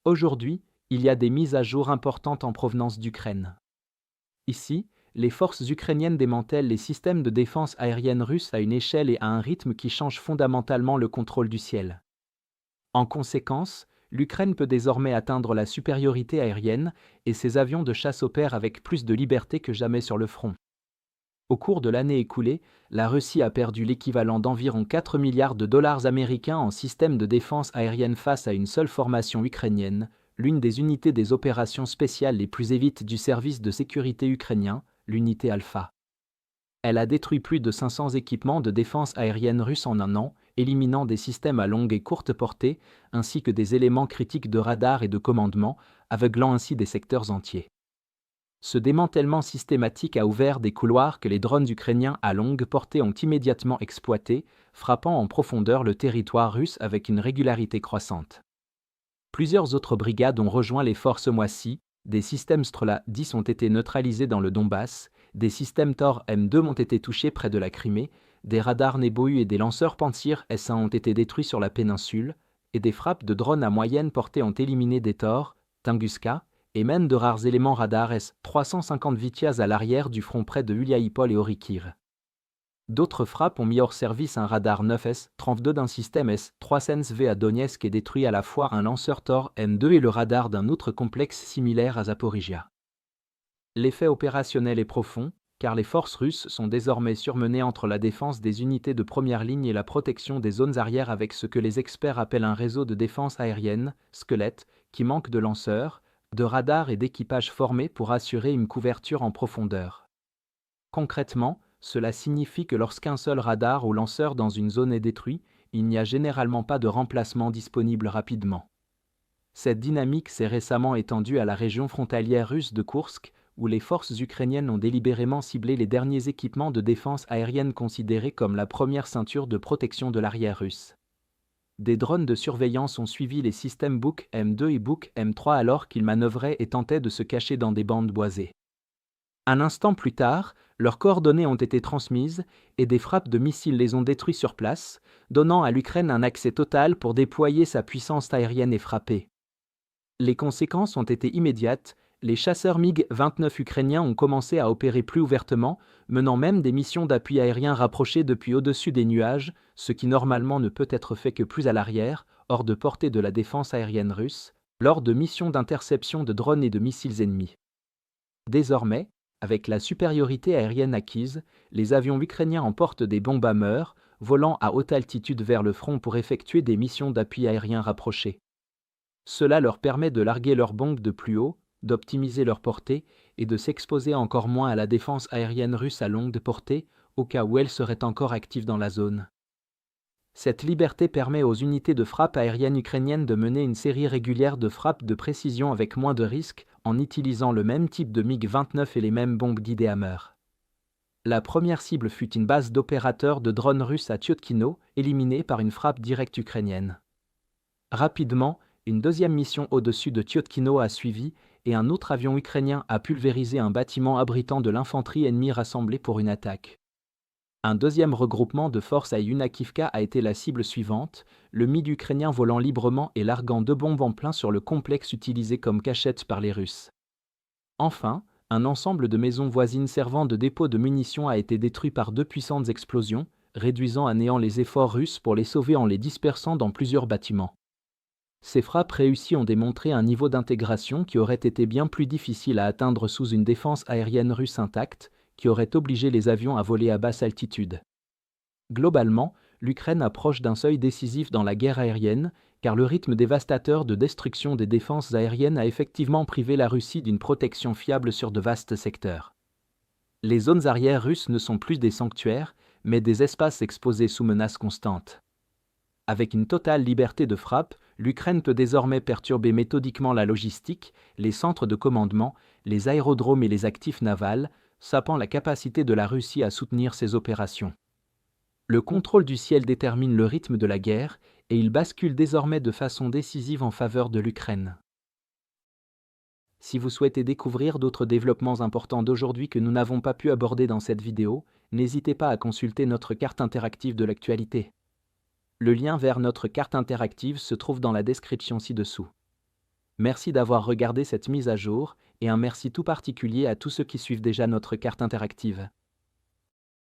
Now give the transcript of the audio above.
Aujourd'hui, il y a des mises à jour importantes en provenance d'Ukraine. Ici, les forces ukrainiennes démantèlent les systèmes de défense aérienne russes à une échelle et à un rythme qui changent fondamentalement le contrôle du ciel. En conséquence, l'Ukraine peut désormais atteindre la supériorité aérienne et ses avions de chasse opèrent avec plus de liberté que jamais sur le front. Au cours de l'année écoulée, la Russie a perdu l'équivalent d'environ 4 milliards de dollars américains en systèmes de défense aérienne face à une seule formation ukrainienne, l'une des unités des opérations spéciales les plus élites du service de sécurité ukrainien, l'unité Alpha. Elle a détruit plus de 500 équipements de défense aérienne russes en un an, éliminant des systèmes à longue et courte portée, ainsi que des éléments critiques de radar et de commandement, aveuglant ainsi des secteurs entiers. Ce démantèlement systématique a ouvert des couloirs que les drones ukrainiens à longue portée ont immédiatement exploités, frappant en profondeur le territoire russe avec une régularité croissante. Plusieurs autres brigades ont rejoint les forces ce mois-ci, des systèmes Strela 10 ont été neutralisés dans le Donbass, des systèmes Tor M2 ont été touchés près de la Crimée, des radars Nebohu et des lanceurs Pantsir S1 ont été détruits sur la péninsule, et des frappes de drones à moyenne portée ont éliminé des Tor, Tunguska, et même de rares éléments radar S-350 Vityaz à l'arrière du front près de Uliaïpol et Orikir. D'autres frappes ont mis hors service un radar 9S-32 d'un système S-300V à Donetsk et détruit à la fois un lanceur Tor M2 et le radar d'un autre complexe similaire à Zaporizhia. L'effet opérationnel est profond, car les forces russes sont désormais surmenées entre la défense des unités de première ligne et la protection des zones arrières avec ce que les experts appellent un réseau de défense aérienne, squelette, qui manque de lanceurs, de radars et d'équipages formés pour assurer une couverture en profondeur. Concrètement, cela signifie que lorsqu'un seul radar ou lanceur dans une zone est détruit, il n'y a généralement pas de remplacement disponible rapidement. Cette dynamique s'est récemment étendue à la région frontalière russe de Koursk, où les forces ukrainiennes ont délibérément ciblé les derniers équipements de défense aérienne considérés comme la première ceinture de protection de l'arrière russe. Des drones de surveillance ont suivi les systèmes Buk M2 et Buk M3 alors qu'ils manœuvraient et tentaient de se cacher dans des bandes boisées. Un instant plus tard, leurs coordonnées ont été transmises et des frappes de missiles les ont détruits sur place, donnant à l'Ukraine un accès total pour déployer sa puissance aérienne et frapper. Les conséquences ont été immédiates, les chasseurs MiG-29 ukrainiens ont commencé à opérer plus ouvertement, menant même des missions d'appui aérien rapprochées depuis au-dessus des nuages, ce qui normalement ne peut être fait que plus à l'arrière, hors de portée de la défense aérienne russe, lors de missions d'interception de drones et de missiles ennemis. Désormais, avec la supériorité aérienne acquise, les avions ukrainiens emportent des bombardeurs, volant à haute altitude vers le front pour effectuer des missions d'appui aérien rapprochées. Cela leur permet de larguer leurs bombes de plus haut, d'optimiser leur portée et de s'exposer encore moins à la défense aérienne russe à longue portée, au cas où elle serait encore active dans la zone. Cette liberté permet aux unités de frappe aérienne ukrainiennes de mener une série régulière de frappes de précision avec moins de risques, en utilisant le même type de MiG-29 et les mêmes bombes guidées Hammer. La première cible fut une base d'opérateurs de drones russes à Tyotkino, éliminée par une frappe directe ukrainienne. Rapidement, une deuxième mission au-dessus de Tyotkino a suivi, et un autre avion ukrainien a pulvérisé un bâtiment abritant de l'infanterie ennemie rassemblée pour une attaque. Un deuxième regroupement de forces à Yunakivka a été la cible suivante, le MiG ukrainien volant librement et larguant 2 bombes en plein sur le complexe utilisé comme cachette par les Russes. Enfin, un ensemble de maisons voisines servant de dépôt de munitions a été détruit par 2 puissantes explosions, réduisant à néant les efforts russes pour les sauver en les dispersant dans plusieurs bâtiments. Ces frappes réussies ont démontré un niveau d'intégration qui aurait été bien plus difficile à atteindre sous une défense aérienne russe intacte, qui aurait obligé les avions à voler à basse altitude. Globalement, l'Ukraine approche d'un seuil décisif dans la guerre aérienne, car le rythme dévastateur de destruction des défenses aériennes a effectivement privé la Russie d'une protection fiable sur de vastes secteurs. Les zones arrières russes ne sont plus des sanctuaires, mais des espaces exposés sous menace constante. Avec une totale liberté de frappe, l'Ukraine peut désormais perturber méthodiquement la logistique, les centres de commandement, les aérodromes et les actifs navals, sapant la capacité de la Russie à soutenir ses opérations. Le contrôle du ciel détermine le rythme de la guerre, et il bascule désormais de façon décisive en faveur de l'Ukraine. Si vous souhaitez découvrir d'autres développements importants d'aujourd'hui que nous n'avons pas pu aborder dans cette vidéo, n'hésitez pas à consulter notre carte interactive de l'actualité. Le lien vers notre carte interactive se trouve dans la description ci-dessous. Merci d'avoir regardé cette mise à jour, et un merci tout particulier à tous ceux qui suivent déjà notre carte interactive.